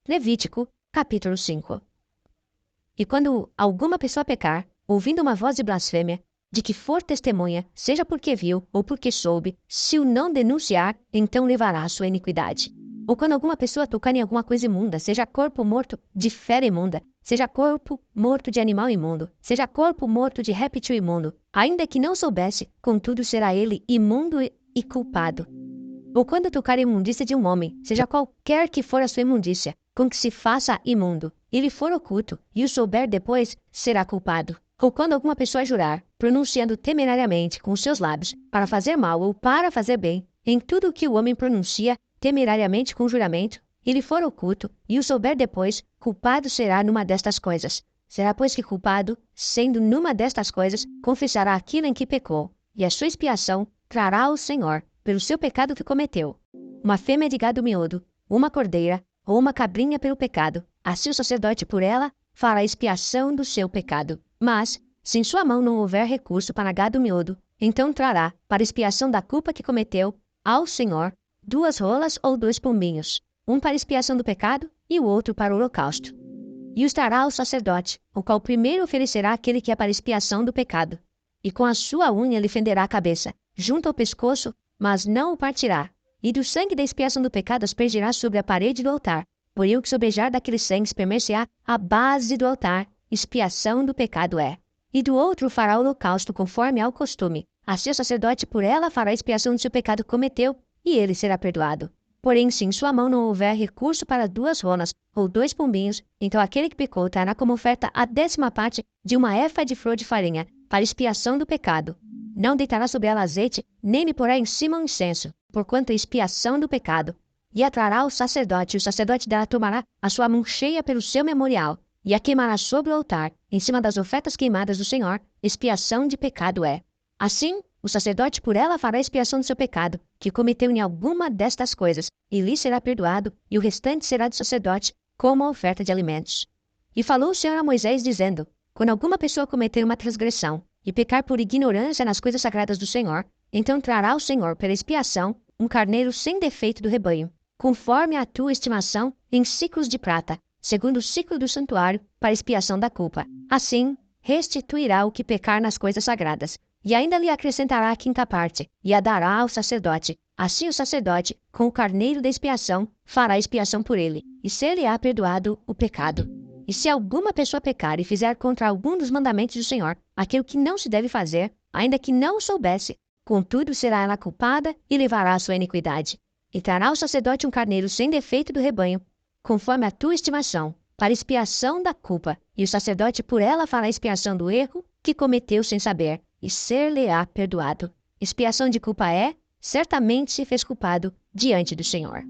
Levítico, capítulo 5. E quando alguma pessoa pecar, ouvindo uma voz de blasfêmia, de que for testemunha, seja porque viu ou porque soube, se o não denunciar, então levará a sua iniquidade. Ou quando alguma pessoa tocar em alguma coisa imunda, seja corpo morto de fera imunda, seja corpo morto de animal imundo, seja corpo morto de réptil imundo, ainda que não soubesse, contudo será ele imundo e culpado. Ou quando tocar a imundícia de um homem, seja qualquer que for a sua imundícia, com que se faça imundo, e lhe for oculto, e o souber depois, será culpado. Ou quando alguma pessoa jurar, pronunciando temerariamente com os seus lábios, para fazer mal ou para fazer bem, em tudo o que o homem pronuncia temerariamente com juramento, e lhe for oculto, e o souber depois, culpado será numa destas coisas. Será, pois, que culpado, sendo numa destas coisas, confessará aquilo em que pecou, e a sua expiação trará ao Senhor, pelo seu pecado que cometeu. Uma fêmea de gado miúdo, uma cordeira, ou uma cabrinha pelo pecado, assim o sacerdote por ela fará expiação do seu pecado. Mas, se em sua mão não houver recurso para gado miúdo, então trará, para expiação da culpa que cometeu, ao Senhor, 2 rolas ou 2 pombinhos, um para expiação do pecado e o outro para o holocausto. E os trará ao sacerdote, o qual primeiro oferecerá aquele que é para expiação do pecado. E com a sua unha lhe fenderá a cabeça, junto ao pescoço, mas não o partirá. E do sangue da expiação do pecado aspergirá sobre a parede do altar. Porém o que sobejar daquele sangue espremer-se-á a base do altar, expiação do pecado é. E do outro fará o holocausto conforme ao costume. Assim o sacerdote por ela fará expiação do seu pecado que cometeu, e ele será perdoado. Porém, se em sua mão não houver recurso para 2 rolas ou 2 pombinhos, então aquele que pecou trará como oferta a 10ª parte de uma efa de flor de farinha, para expiação do pecado. Não deitará sobre ela azeite, nem lhe porá em cima um incenso, porquanto é expiação do pecado. E a trará ao sacerdote, e o sacerdote dela tomará a sua mão cheia pelo seu memorial, e a queimará sobre o altar, em cima das ofertas queimadas do Senhor, expiação de pecado é. Assim, o sacerdote por ela fará expiação do seu pecado, que cometeu em alguma destas coisas, e lhe será perdoado, e o restante será do sacerdote, como a oferta de alimentos. E falou o Senhor a Moisés, dizendo: quando alguma pessoa cometer uma transgressão, e pecar por ignorância nas coisas sagradas do Senhor, então trará ao Senhor pela expiação um carneiro sem defeito do rebanho, conforme a tua estimação, em ciclos de prata, segundo o ciclo do santuário, para expiação da culpa. Assim, restituirá o que pecar nas coisas sagradas, e ainda lhe acrescentará a 5ª parte, e a dará ao sacerdote. Assim o sacerdote, com o carneiro da expiação, fará expiação por ele, e ser-lhe-á perdoado o pecado. E se alguma pessoa pecar e fizer contra algum dos mandamentos do Senhor aquilo que não se deve fazer, ainda que não o soubesse, contudo será ela culpada e levará a sua iniquidade. E trará ao sacerdote um carneiro sem defeito do rebanho, conforme a tua estimação, para expiação da culpa, e o sacerdote por ela fará expiação do erro que cometeu sem saber, e ser-lhe-á perdoado. Expiação de culpa é, certamente se fez culpado diante do Senhor.